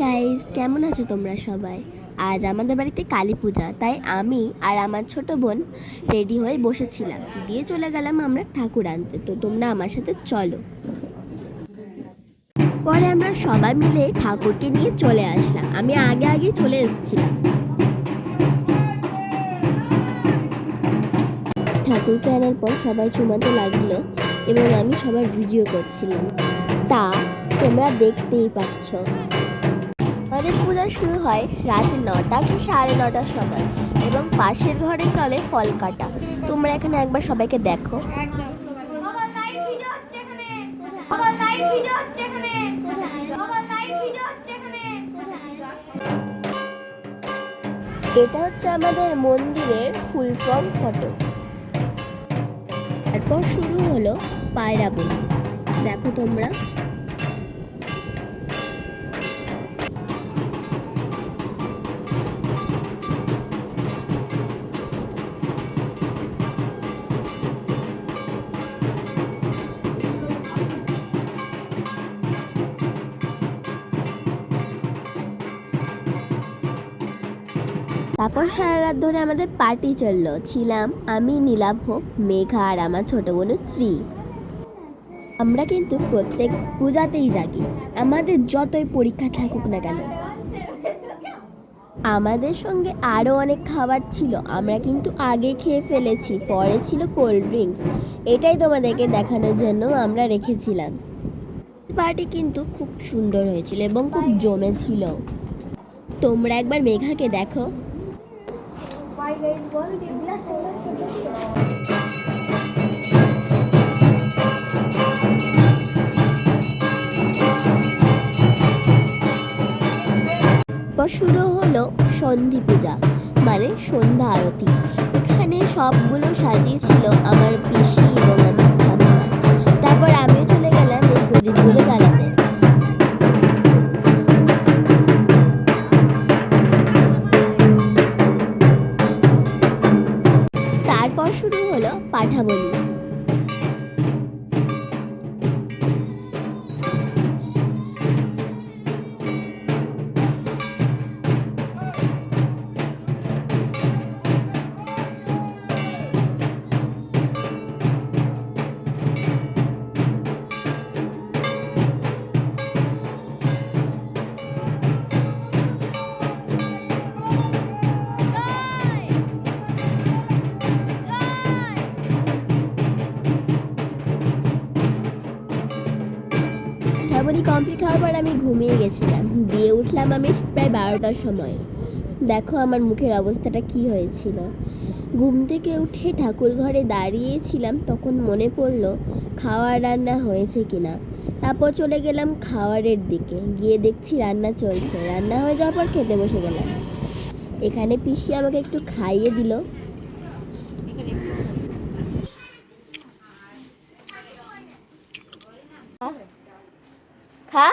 Guys, কেমন আছো তোমরা সবাই? আজ আমাদের বাড়িতে কালী পূজা, তাই আমি আর আমার ছোট বোন রেডি হয়ে বসেছিলাম। দিয়ে চলে গেলাম আমরা ঠাকুর আনতে। তো তোমরা আমার সাথে চলো। পরে আমরা সবাই মিলে ঠাকুরকে নিয়ে চলে আসলাম। আমি আগে চলে এসেছিলাম। ঠাকুরকে আনার পর সবাই চুমাতে লাগলো এবং আমি সবার ভিডিও করছিলাম। তা তোমরা দেখতেই পাচ্ছ। আমাদের পূজা শুরু হয় রাত 9টা কি 9:30টার সময় এবং পাশের ঘরে চলে ফল কাটা। তোমরা এখানে একবার সবাইকে দেখো। এটা হচ্ছে আমাদের মন্দিরের ফুল ফর্ম ফটো। তারপর শুরু হলো পায়রা বলি। দেখো তোমরা। তারপর সারা রাত ধরে আমাদের পার্টি চললো। ছিলাম আমি, নীলাভ, মেঘা আর আমার ছোট বোন শ্রী। আমরা কিন্তু প্রত্যেক পূজাতেই জাগি, আমাদের যতই পরীক্ষা থাকুক না কেন। আমাদের সঙ্গে আরও অনেক খাবার ছিল, আমরা কিন্তু আগে খেয়ে ফেলেছি। পরে ছিল কোল্ড ড্রিঙ্কস, এটাই তোমাদেরকে দেখানোর জন্য আমরা রেখেছিলাম। পার্টি কিন্তু খুব সুন্দর হয়েছিল এবং খুব জমেছিল। তোমরা একবার মেঘাকে দেখো। শুরু হলো সন্ধি পূজা, মানে সন্ধ্যা আরতি। এখানে সবগুলো সাজিয়েছিল আমার পিসি এবং আমার ঠাম্মা। তারপর আমিও চলে গেলাম এই প্রদীপগুলো জ্বালাতে। তারপর শুরু হলো পাঠা বলি। বলি কমপ্লিট হওয়ার পর আমি ঘুমিয়ে গেছিলাম। দিয়ে উঠলাম আমি প্রায় 12টার সময়। দেখো আমার মুখের অবস্থাটা কি হয়েছিল। ঘুম থেকে উঠে ঠাকুর ঘরে দাঁড়িয়েছিলাম, তখন মনে পড়লো খাওয়ার রান্না হয়েছে কিনা। তারপর চলে গেলাম খাওয়ারের দিকে। গিয়ে দেখছি রান্না চলছে। রান্না হয়ে যাওয়ার পর খেতে বসে গেলাম। এখানে পিসি আমাকে একটু খাইয়ে দিল। খা।